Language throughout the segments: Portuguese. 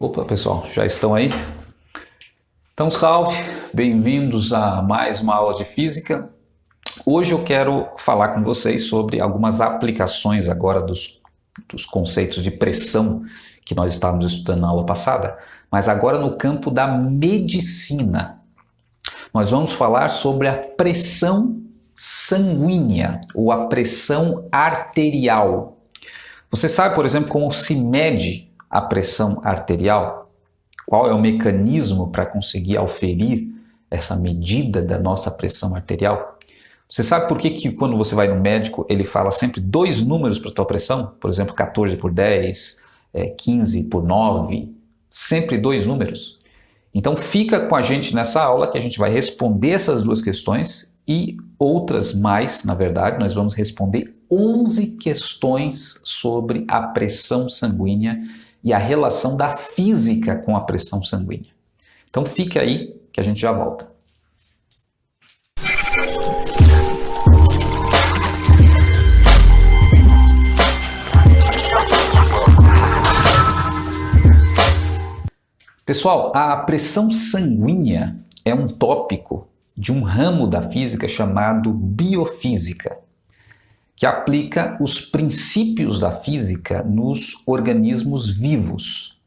Opa, pessoal, já estão aí? Então, salve, bem-vindos a mais uma aula de física. Hoje eu quero falar com vocês sobre algumas aplicações agora dos conceitos de pressão que nós estávamos estudando na aula passada, mas agora no campo da medicina. Nós vamos falar sobre a pressão sanguínea ou a pressão arterial. Você sabe, por exemplo, como se mede a pressão arterial? Qual é o mecanismo para conseguir auferir essa medida da nossa pressão arterial? Você sabe por que quando você vai no médico ele fala sempre dois números para a tua pressão? Por exemplo, 14 por 10, 15 por 9, sempre dois números. Então fica com a gente nessa aula que a gente vai responder essas duas questões e outras mais, na verdade, nós vamos responder 11 questões sobre a pressão sanguínea e a relação da física com a pressão sanguínea. Então fique aí que a gente já volta. Pessoal, a pressão sanguínea é um tópico de um ramo da física chamado biofísica, que aplica os princípios da física nos organismos vivos.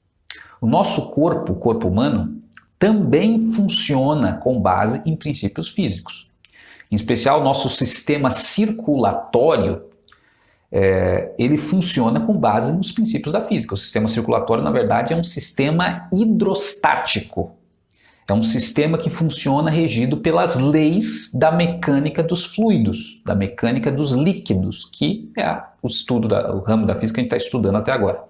O nosso corpo, o corpo humano, também funciona com base em princípios físicos. Em especial, o nosso sistema circulatório, ele funciona com base nos princípios da física. O sistema circulatório, na verdade, é um sistema hidrostático. É um sistema que funciona regido pelas leis da mecânica dos fluidos, da mecânica dos líquidos, que é o ramo da física que a gente está estudando até agora.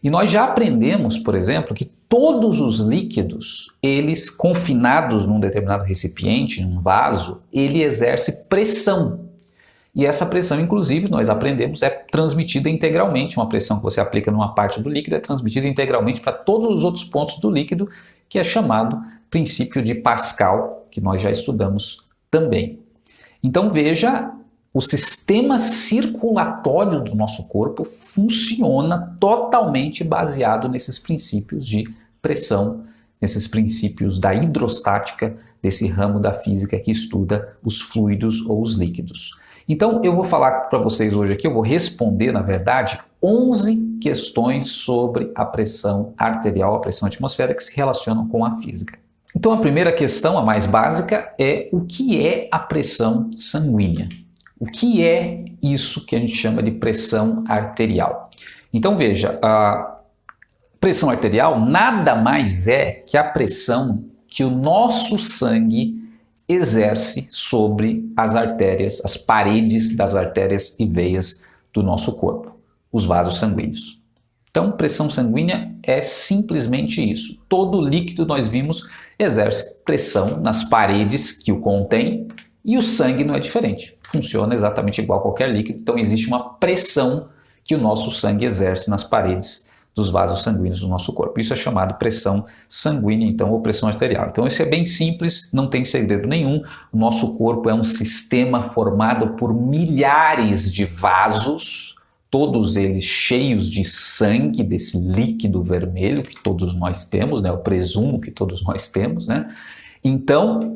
E nós já aprendemos, por exemplo, que todos os líquidos, eles confinados num determinado recipiente, num vaso, ele exerce pressão. E essa pressão, inclusive, nós aprendemos, é transmitida integralmente. Uma pressão que você aplica numa parte do líquido é transmitida integralmente para todos os outros pontos do líquido, que é chamado princípio de Pascal, que nós já estudamos também. Então veja, o sistema circulatório do nosso corpo funciona totalmente baseado nesses princípios de pressão, nesses princípios da hidrostática, desse ramo da física que estuda os fluidos ou os líquidos. Então eu vou falar para vocês hoje aqui, eu vou responder, na verdade, 11 questões sobre a pressão arterial, a pressão atmosférica, que se relacionam com a física. Então a primeira questão, a mais básica, é o que é a pressão sanguínea? O que é isso que a gente chama de pressão arterial? Então veja, a pressão arterial nada mais é que a pressão que o nosso sangue exerce sobre as artérias, as paredes das artérias e veias do nosso corpo, os vasos sanguíneos. Então, pressão sanguínea é simplesmente isso. Todo líquido, nós vimos, exerce pressão nas paredes que o contém e o sangue não é diferente. Funciona exatamente igual a qualquer líquido, então existe uma pressão que o nosso sangue exerce nas paredes dos vasos sanguíneos do nosso corpo. Isso é chamado pressão sanguínea, então, ou pressão arterial. Então, isso é bem simples, não tem segredo nenhum. O nosso corpo é um sistema formado por milhares de vasos, todos eles cheios de sangue, desse líquido vermelho que todos nós temos, né? Eu presumo que todos nós temos, né? Então,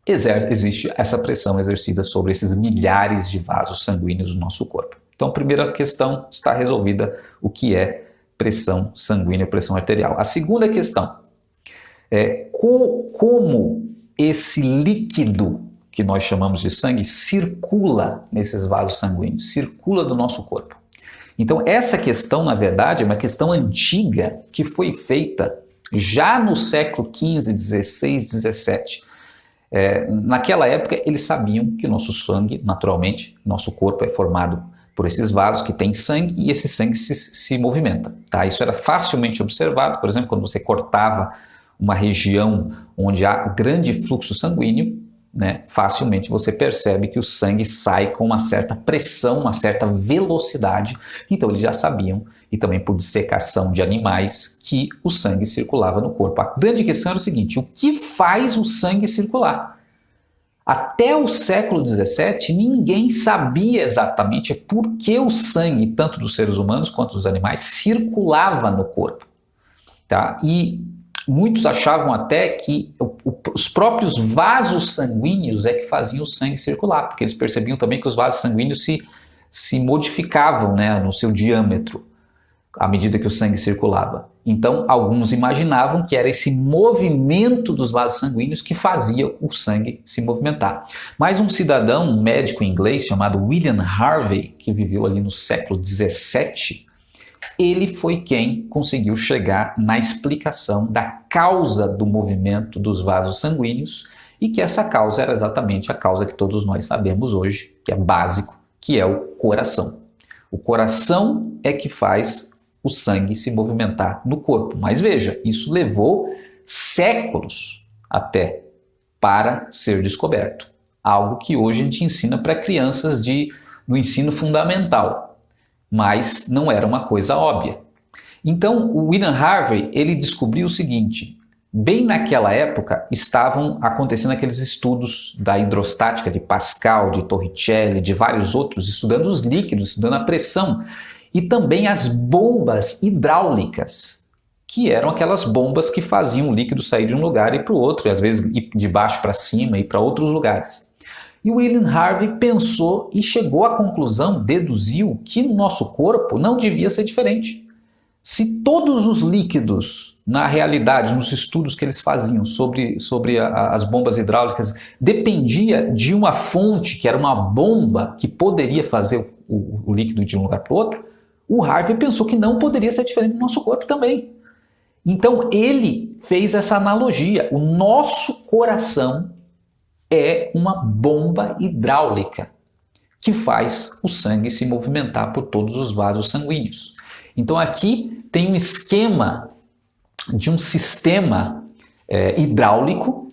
existe essa pressão exercida sobre esses milhares de vasos sanguíneos do nosso corpo. Então, a primeira questão está resolvida, o que é pressão sanguínea, pressão arterial. A segunda questão é como esse líquido que nós chamamos de sangue circula nesses vasos sanguíneos, circula do nosso corpo. Então essa questão, na verdade, é uma questão antiga que foi feita já no século XV, XVI, XVII. Naquela época eles sabiam que o nosso sangue, naturalmente, nosso corpo é formado por esses vasos que têm sangue e esse sangue se movimenta. Tá? Isso era facilmente observado, por exemplo, quando você cortava uma região onde há grande fluxo sanguíneo, né, facilmente você percebe que o sangue sai com uma certa pressão, uma certa velocidade. Então eles já sabiam, e também por dissecação de animais, que o sangue circulava no corpo. A grande questão era o seguinte: o que faz o sangue circular? Até o século XVII, ninguém sabia exatamente por que o sangue, tanto dos seres humanos quanto dos animais, circulava no corpo. tá? E muitos achavam até que os próprios vasos sanguíneos é que faziam o sangue circular, porque eles percebiam também que os vasos sanguíneos se modificavam, né, no seu diâmetro à medida que o sangue circulava. Então, alguns imaginavam que era esse movimento dos vasos sanguíneos que fazia o sangue se movimentar. Mas um cidadão, um médico inglês chamado William Harvey, que viveu ali no século 17, ele foi quem conseguiu chegar na explicação da causa do movimento dos vasos sanguíneos e que essa causa era exatamente a causa que todos nós sabemos hoje, que é básico, que é o coração. O coração é que faz o sangue se movimentar no corpo. Mas veja, isso levou séculos até para ser descoberto. Algo que hoje a gente ensina para crianças no ensino fundamental, mas não era uma coisa óbvia. Então, o William Harvey, ele descobriu o seguinte: bem naquela época estavam acontecendo aqueles estudos da hidrostática de Pascal, de Torricelli, de vários outros, estudando os líquidos, estudando a pressão, e também as bombas hidráulicas, que eram aquelas bombas que faziam o líquido sair de um lugar e para o outro, e às vezes ir de baixo para cima e para outros lugares. E o William Harvey pensou e chegou à conclusão, deduziu, que no nosso corpo não devia ser diferente. Se todos os líquidos, na realidade, nos estudos que eles faziam sobre as bombas hidráulicas, dependia de uma fonte, que era uma bomba que poderia fazer o líquido de um lugar para o outro, o Harvey pensou que não poderia ser diferente do nosso corpo também. Então ele fez essa analogia. O nosso coração é uma bomba hidráulica que faz o sangue se movimentar por todos os vasos sanguíneos. Então aqui tem um esquema de um sistema hidráulico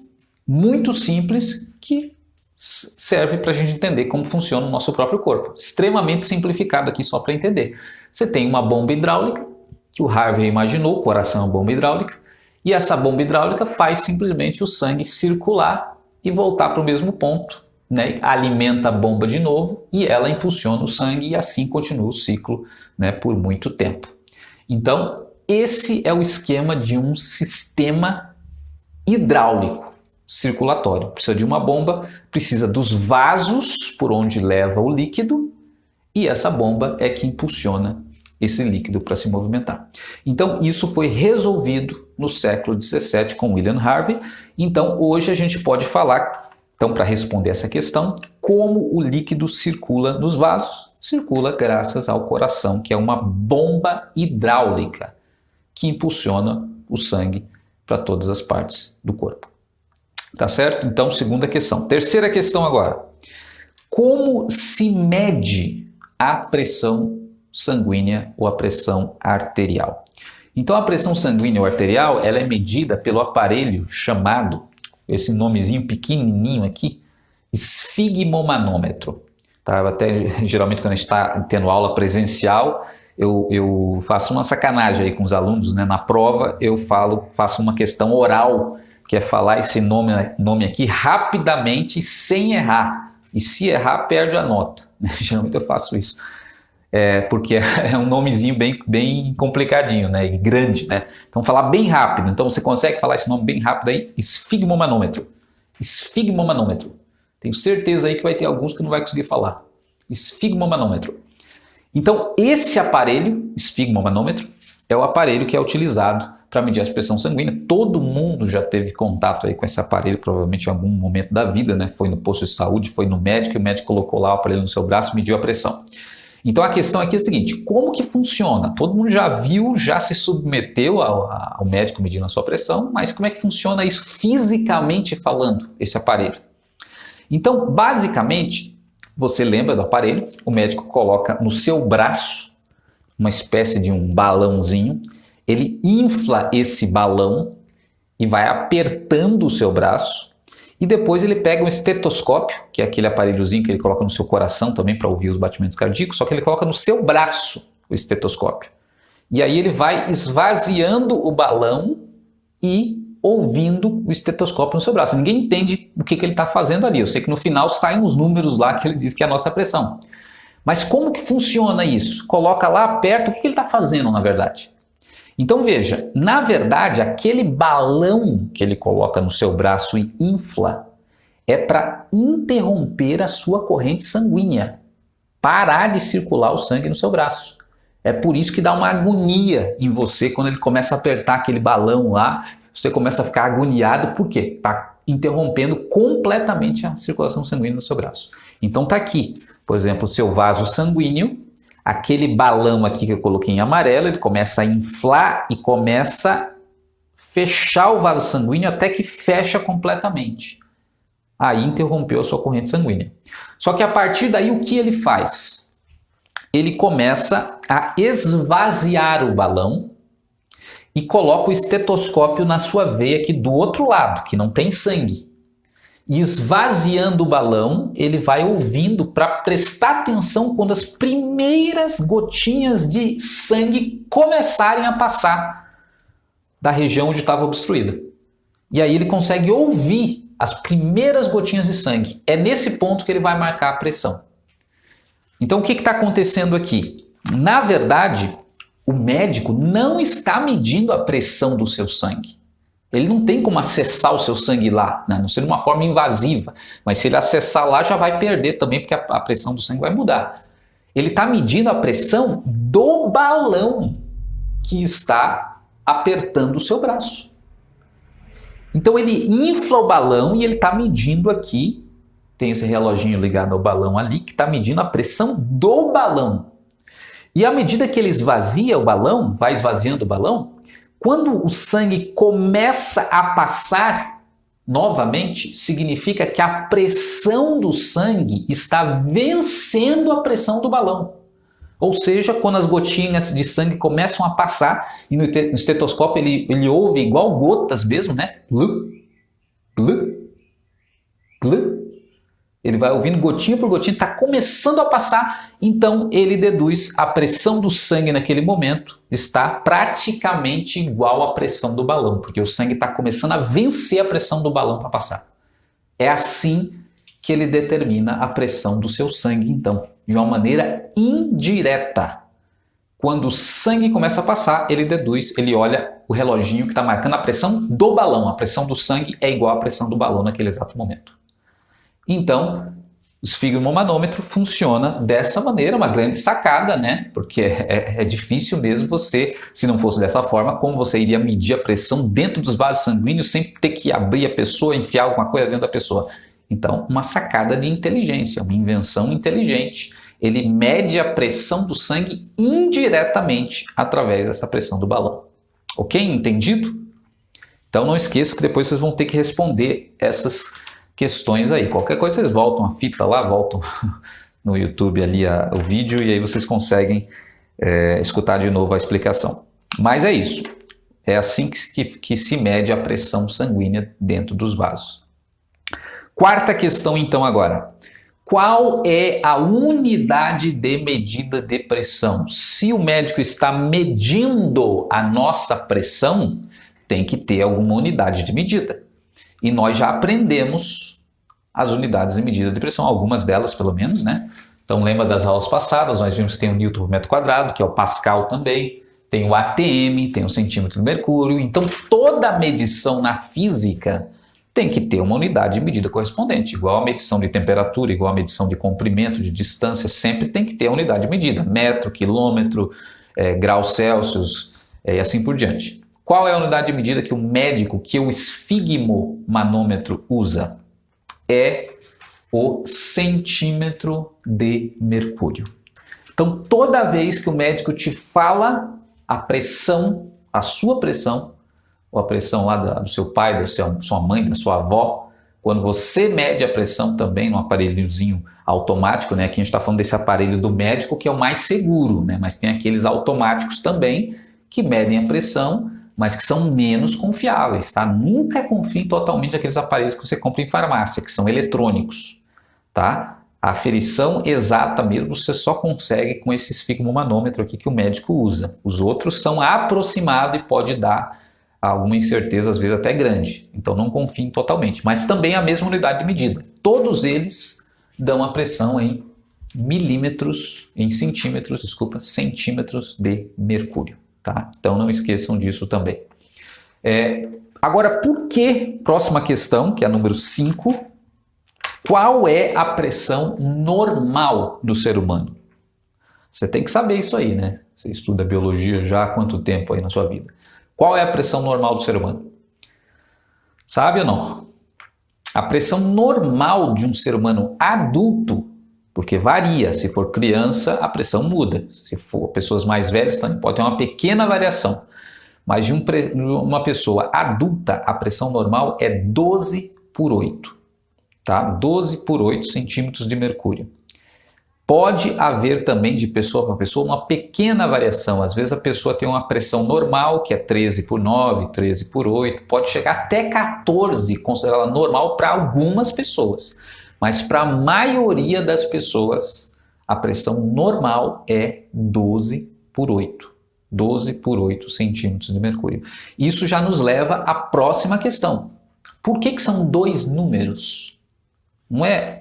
muito simples que serve para a gente entender como funciona o nosso próprio corpo. Extremamente simplificado aqui só para entender. Você tem uma bomba hidráulica, que o Harvey imaginou, o coração é uma bomba hidráulica, e essa bomba hidráulica faz simplesmente o sangue circular e voltar para o mesmo ponto, né? Alimenta a bomba de novo e ela impulsiona o sangue e assim continua o ciclo, né, por muito tempo. Então, esse é o esquema de um sistema hidráulico circulatório. Precisa de uma bomba, precisa dos vasos por onde leva o líquido e essa bomba é que impulsiona esse líquido para se movimentar. Então, isso foi resolvido no século XVII com William Harvey. Então, hoje a gente pode falar, então, para responder essa questão, como o líquido circula nos vasos. Circula graças ao coração, que é uma bomba hidráulica que impulsiona o sangue para todas as partes do corpo. Tá certo? Então, segunda questão. Terceira questão agora. Como se mede a pressão sanguínea ou a pressão arterial? Então, a pressão sanguínea ou arterial, ela é medida pelo aparelho chamado, esse nomezinho pequenininho aqui, esfigmomanômetro. Tá? Até, geralmente, quando a gente está tendo aula presencial, eu faço uma sacanagem aí com os alunos, né? Na prova, eu faço uma questão oral, que é falar esse nome aqui rapidamente, sem errar. E se errar, perde a nota. Geralmente eu faço isso. Porque é um nomezinho bem complicadinho, né? E grande, né? Então, falar bem rápido. Então, você consegue falar esse nome bem rápido aí? Esfigmomanômetro. Esfigmomanômetro. Tenho certeza aí que vai ter alguns que não vai conseguir falar. Esfigmomanômetro. Então, esse aparelho, esfigmomanômetro, é o aparelho que é utilizado para medir a pressão sanguínea. Todo mundo já teve contato aí com esse aparelho, provavelmente em algum momento da vida, né? Foi no posto de saúde, foi no médico, e o médico colocou lá o aparelho no seu braço e mediu a pressão. Então a questão aqui é a seguinte: como que funciona? Todo mundo já viu, já se submeteu ao médico medindo a sua pressão, mas como é que funciona isso fisicamente falando, esse aparelho? Então, basicamente, você lembra do aparelho, o médico coloca no seu braço uma espécie de um balãozinho, ele infla esse balão e vai apertando o seu braço, e depois ele pega um estetoscópio, que é aquele aparelhozinho que ele coloca no seu coração também para ouvir os batimentos cardíacos, só que ele coloca no seu braço o estetoscópio. E aí ele vai esvaziando o balão e ouvindo o estetoscópio no seu braço. Ninguém entende o que ele está fazendo ali. Eu sei que no final saem os números lá que ele diz que é a nossa pressão. Mas como que funciona isso? Coloca lá, aperta, o que ele está fazendo na verdade? Então veja, na verdade, aquele balão que ele coloca no seu braço e infla é para interromper a sua corrente sanguínea, parar de circular o sangue no seu braço. É por isso que dá uma agonia em você quando ele começa a apertar aquele balão lá, você começa a ficar agoniado, por quê? Está interrompendo completamente a circulação sanguínea no seu braço. Então tá aqui, por exemplo, o seu vaso sanguíneo, aquele balão aqui que eu coloquei em amarelo, ele começa a inflar e começa a fechar o vaso sanguíneo até que fecha completamente. Aí interrompeu a sua corrente sanguínea. Só que a partir daí o que ele faz? Ele começa a esvaziar o balão e coloca o estetoscópio na sua veia aqui do outro lado, que não tem sangue. E esvaziando o balão, ele vai ouvindo para prestar atenção quando as primeiras gotinhas de sangue começarem a passar da região onde estava obstruída. E aí ele consegue ouvir as primeiras gotinhas de sangue. É nesse ponto que ele vai marcar a pressão. Então o que está acontecendo aqui? Na verdade, o médico não está medindo a pressão do seu sangue. Ele não tem como acessar o seu sangue lá, né? Não ser de uma forma invasiva. Mas se ele acessar lá, já vai perder também, porque a pressão do sangue vai mudar. Ele está medindo a pressão do balão que está apertando o seu braço. Então ele infla o balão e ele está medindo aqui, tem esse reloginho ligado ao balão ali, que está medindo a pressão do balão. E à medida que ele esvazia o balão, vai esvaziando o balão, quando o sangue começa a passar novamente, significa que a pressão do sangue está vencendo a pressão do balão. Ou seja, quando as gotinhas de sangue começam a passar, e no estetoscópio ele ouve igual gotas mesmo, né? Glu, glu, glu. Ele vai ouvindo gotinha por gotinha, está começando a passar, então ele deduz a pressão do sangue naquele momento está praticamente igual à pressão do balão, porque o sangue está começando a vencer a pressão do balão para passar. É assim que ele determina a pressão do seu sangue, então, de uma maneira indireta. Quando o sangue começa a passar, ele deduz, ele olha o reloginho que está marcando a pressão do balão. A pressão do sangue é igual à pressão do balão naquele exato momento. Então, o esfigmomanômetro funciona dessa maneira, uma grande sacada, né? Porque é difícil mesmo você, se não fosse dessa forma, como você iria medir a pressão dentro dos vasos sanguíneos sem ter que abrir a pessoa, enfiar alguma coisa dentro da pessoa. Então, uma sacada de inteligência, uma invenção inteligente. Ele mede a pressão do sangue indiretamente através dessa pressão do balão. Ok? Entendido? Então não esqueça que depois vocês vão ter que responder essas questões aí. Qualquer coisa vocês voltam a fita lá, voltam no YouTube ali o vídeo e aí vocês conseguem escutar de novo a explicação. Mas é isso. É assim que se mede a pressão sanguínea dentro dos vasos. Quarta questão então agora. Qual é a unidade de medida de pressão? Se o médico está medindo a nossa pressão, tem que ter alguma unidade de medida. E nós já aprendemos as unidades de medida de pressão, algumas delas pelo menos, né? Então lembra das aulas passadas, nós vimos que tem o Newton por metro quadrado, que é o Pascal também, tem o ATM, tem o centímetro de mercúrio. Então toda medição na física tem que ter uma unidade de medida correspondente, igual a medição de temperatura, igual a medição de comprimento, de distância, sempre tem que ter a unidade de medida, metro, quilômetro, graus Celsius e assim por diante. Qual é a unidade de medida que o médico, que o esfigmomanômetro usa? É o centímetro de mercúrio. Então, toda vez que o médico te fala a pressão, a sua pressão, ou a pressão lá do seu pai, da sua mãe, da sua avó, quando você mede a pressão também num aparelhozinho automático, né? Aqui a gente está falando desse aparelho do médico que é o mais seguro, né? Mas tem aqueles automáticos também que medem a pressão, mas que são menos confiáveis, tá? Nunca confie totalmente naqueles aparelhos que você compra em farmácia, que são eletrônicos, tá? A aferição exata mesmo você só consegue com esse esfigmomanômetro aqui que o médico usa. Os outros são aproximados e pode dar alguma incerteza, às vezes até grande. Então não confie totalmente, mas também a mesma unidade de medida. Todos eles dão a pressão em centímetros de mercúrio. tá? Então não esqueçam disso também. Agora, por que, próxima questão, que é a número 5, qual é a pressão normal do ser humano? Você tem que saber isso aí, né? Você estuda biologia já há quanto tempo aí na sua vida? Qual é a pressão normal do ser humano? Sabe ou não? A pressão normal de um ser humano adulto, porque varia, se for criança a pressão muda, se for pessoas mais velhas também pode ter uma pequena variação, mas de uma pessoa adulta a pressão normal é 12/8, tá? 12/8 centímetros de mercúrio. Pode haver também de pessoa para pessoa uma pequena variação. Às vezes a pessoa tem uma pressão normal, que é 13/9, 13/8, pode chegar até 14, considerada normal para algumas pessoas. Mas para a maioria das pessoas, a pressão normal é 12/8. 12/8 centímetros de mercúrio. Isso já nos leva à próxima questão. Por que são dois números? Não é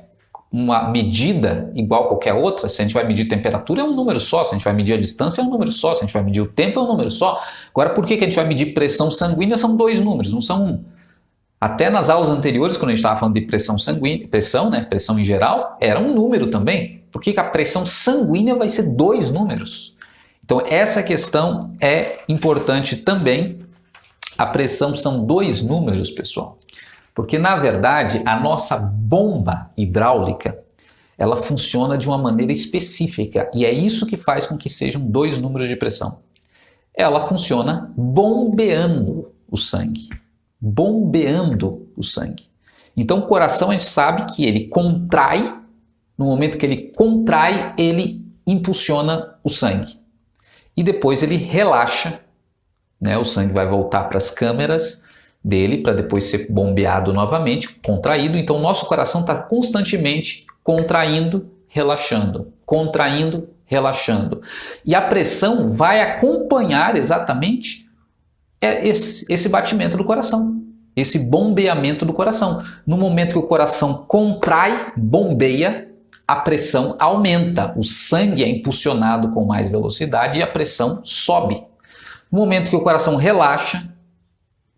uma medida igual a qualquer outra? Se a gente vai medir temperatura é um número só, se a gente vai medir a distância é um número só, se a gente vai medir o tempo é um número só. Agora, por que a gente vai medir pressão sanguínea? São dois números, não são um. Até nas aulas anteriores, quando a gente estava falando de pressão sanguínea, pressão em geral, era um número também. Por que a pressão sanguínea vai ser dois números? Então, essa questão é importante também. A pressão são dois números, pessoal. Porque, na verdade, a nossa bomba hidráulica, ela funciona de uma maneira específica. E é isso que faz com que sejam dois números de pressão. Ela funciona bombeando o sangue. Bombeando o sangue. Então, o coração, a gente sabe que ele contrai. No momento que ele contrai, ele impulsiona o sangue. E depois ele relaxa, né? O sangue vai voltar para as câmeras dele para depois ser bombeado novamente, contraído. Então, o nosso coração está constantemente contraindo, relaxando, contraindo, relaxando. E a pressão vai acompanhar exatamente esse batimento do coração, esse bombeamento do coração. No momento que o coração contrai, bombeia, a pressão aumenta, o sangue é impulsionado com mais velocidade e a pressão sobe. No momento que o coração relaxa,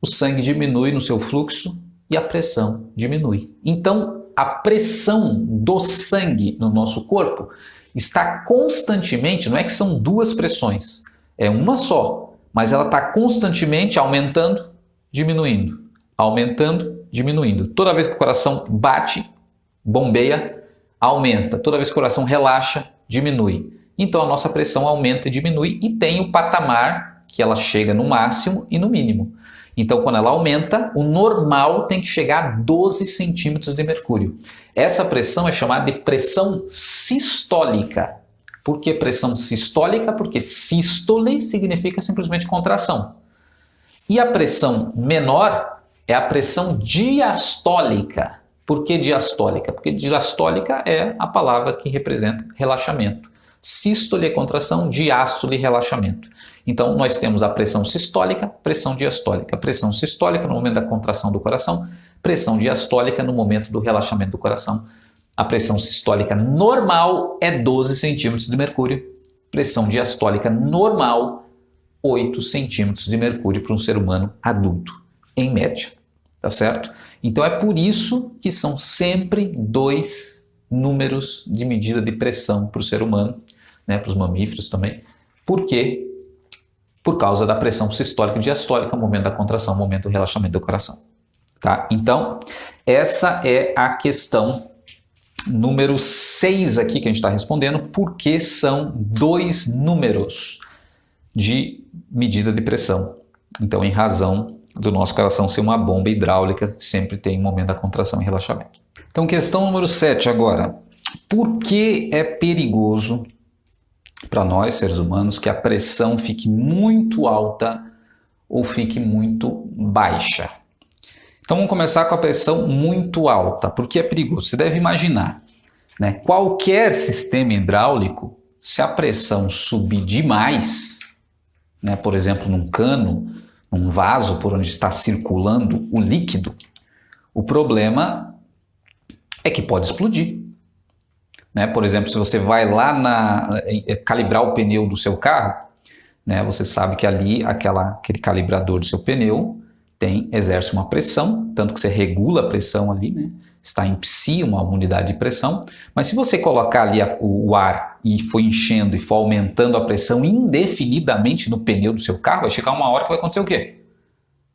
o sangue diminui no seu fluxo e a pressão diminui. Então, a pressão do sangue no nosso corpo está constantemente, não é que são duas pressões, é uma só, mas ela está constantemente aumentando, diminuindo, aumentando, diminuindo. Toda vez que o coração bate, bombeia, aumenta. Toda vez que o coração relaxa, diminui. Então, a nossa pressão aumenta e diminui e tem o patamar que ela chega no máximo e no mínimo. Então, quando ela aumenta, o normal tem que chegar a 12 centímetros de mercúrio. Essa pressão é chamada de pressão sistólica. Por que pressão sistólica? Porque sístole significa simplesmente contração. E a pressão menor é a pressão diastólica. Por que diastólica? Porque diastólica é a palavra que representa relaxamento. Sístole é contração, diástole relaxamento. Então, nós temos a pressão sistólica, pressão diastólica. Pressão sistólica no momento da contração do coração, pressão diastólica no momento do relaxamento do coração. A pressão sistólica normal é 12 centímetros de mercúrio. Pressão diastólica normal, 8 centímetros de mercúrio para um ser humano adulto, em média. Tá certo? Então, é por isso que são sempre dois números de medida de pressão para o ser humano, né, para os mamíferos também. Por quê? Por causa da pressão sistólica e diastólica, momento da contração, momento do relaxamento do coração. Tá? Então, essa é a questão número 6 aqui que a gente está respondendo, porque são dois números de medida de pressão. Então, em razão do nosso coração ser uma bomba hidráulica, sempre tem um momento da contração e relaxamento. Então, questão número 7 agora. Por que é perigoso para nós, seres humanos, que a pressão fique muito alta ou fique muito baixa? Então, vamos começar com a pressão muito alta. Por que é perigoso? Você deve imaginar, né? Qualquer sistema hidráulico, se a pressão subir demais, né, por exemplo, num cano, num vaso por onde está circulando o líquido, o problema é que pode explodir. Né? Por exemplo, se você vai lá calibrar o pneu do seu carro, né? Você sabe que ali aquele calibrador do seu pneu exerce uma pressão, tanto que você regula a pressão ali, né? Está em psi, uma unidade de pressão, mas se você colocar ali o ar e for enchendo e for aumentando a pressão indefinidamente no pneu do seu carro, vai chegar uma hora que vai acontecer o quê?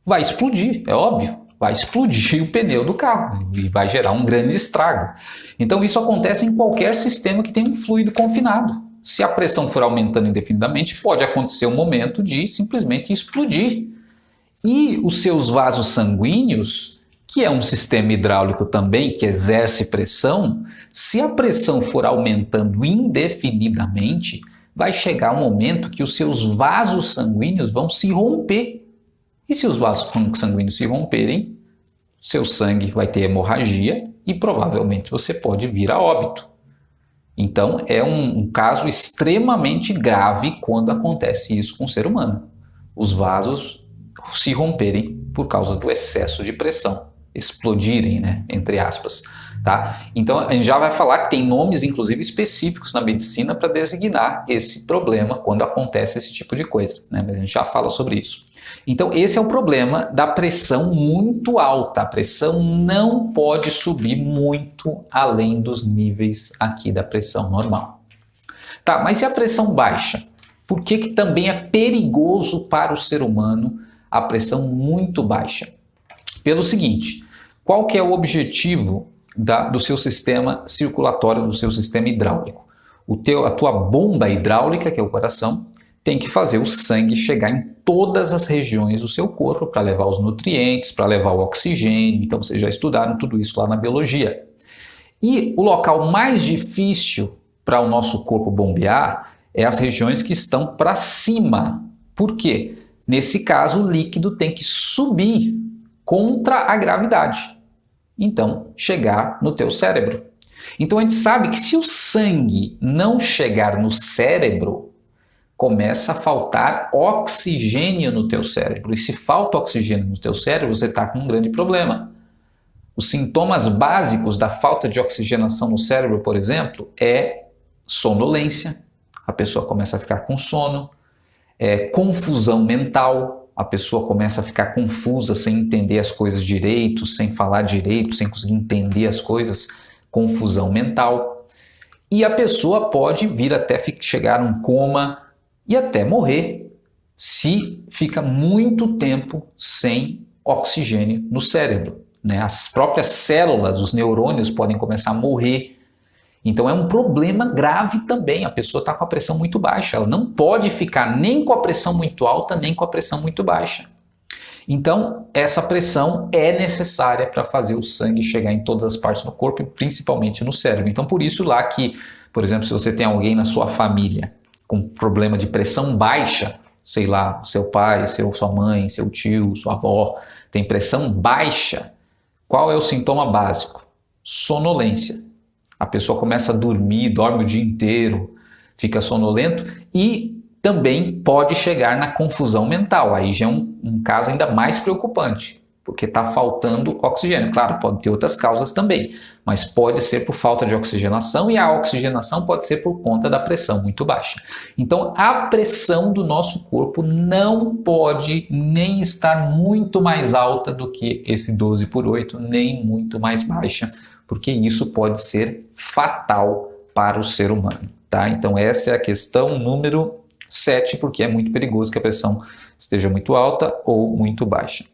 Vai explodir, é óbvio, vai explodir o pneu do carro e vai gerar um grande estrago. Então isso acontece em qualquer sistema que tem um fluido confinado. Se a pressão for aumentando indefinidamente, pode acontecer um momento de simplesmente explodir. E os seus vasos sanguíneos, que é um sistema hidráulico também que exerce pressão, se a pressão for aumentando indefinidamente, vai chegar um momento que os seus vasos sanguíneos vão se romper. E se os vasos sanguíneos se romperem, seu sangue vai ter hemorragia e provavelmente você pode vir a óbito. Então é um caso extremamente grave quando acontece isso com o ser humano. Os vasos se romperem por causa do excesso de pressão, explodirem, né, entre aspas, tá? Então a gente já vai falar que tem nomes inclusive específicos na medicina para designar esse problema quando acontece esse tipo de coisa, né? Mas a gente já fala sobre isso. Então esse é o problema da pressão muito alta. A pressão não pode subir muito além dos níveis aqui da pressão normal. Tá, mas e a pressão baixa? Por que também é perigoso para o ser humano a pressão muito baixa? Pelo seguinte, qual que é o objetivo do seu sistema circulatório, do seu sistema hidráulico? A tua bomba hidráulica, que é o coração, tem que fazer o sangue chegar em todas as regiões do seu corpo para levar os nutrientes, para levar o oxigênio. Então vocês já estudaram tudo isso lá na biologia. E o local mais difícil para o nosso corpo bombear é as regiões que estão para cima. Por quê? Nesse caso, o líquido tem que subir contra a gravidade. Então, chegar no teu cérebro. Então, a gente sabe que se o sangue não chegar no cérebro, começa a faltar oxigênio no teu cérebro. E se falta oxigênio no teu cérebro, você está com um grande problema. Os sintomas básicos da falta de oxigenação no cérebro, por exemplo, é sonolência. A pessoa começa a ficar com sono. Confusão mental, a pessoa começa a ficar confusa, sem entender as coisas direito, sem falar direito, sem conseguir entender as coisas, confusão mental. E a pessoa pode vir até chegar a um coma e até morrer se fica muito tempo sem oxigênio no cérebro, né? As próprias células, os neurônios podem começar a morrer. Então é um problema grave também, a pessoa está com a pressão muito baixa, ela não pode ficar nem com a pressão muito alta, nem com a pressão muito baixa. Então essa pressão é necessária para fazer o sangue chegar em todas as partes do corpo, principalmente no cérebro. Então por isso lá que, por exemplo, se você tem alguém na sua família com problema de pressão baixa, sei lá, seu pai, sua mãe, seu tio, sua avó, tem pressão baixa, qual é o sintoma básico? Sonolência. A pessoa começa a dormir, dorme o dia inteiro, fica sonolento e também pode chegar na confusão mental. Aí já é um caso ainda mais preocupante, porque está faltando oxigênio. Claro, pode ter outras causas também, mas pode ser por falta de oxigenação e a oxigenação pode ser por conta da pressão muito baixa. Então, a pressão do nosso corpo não pode nem estar muito mais alta do que esse 12/8, nem muito mais baixa, porque isso pode ser fatal para o ser humano, tá? Então essa é a questão número 7, porque é muito perigoso que a pressão esteja muito alta ou muito baixa.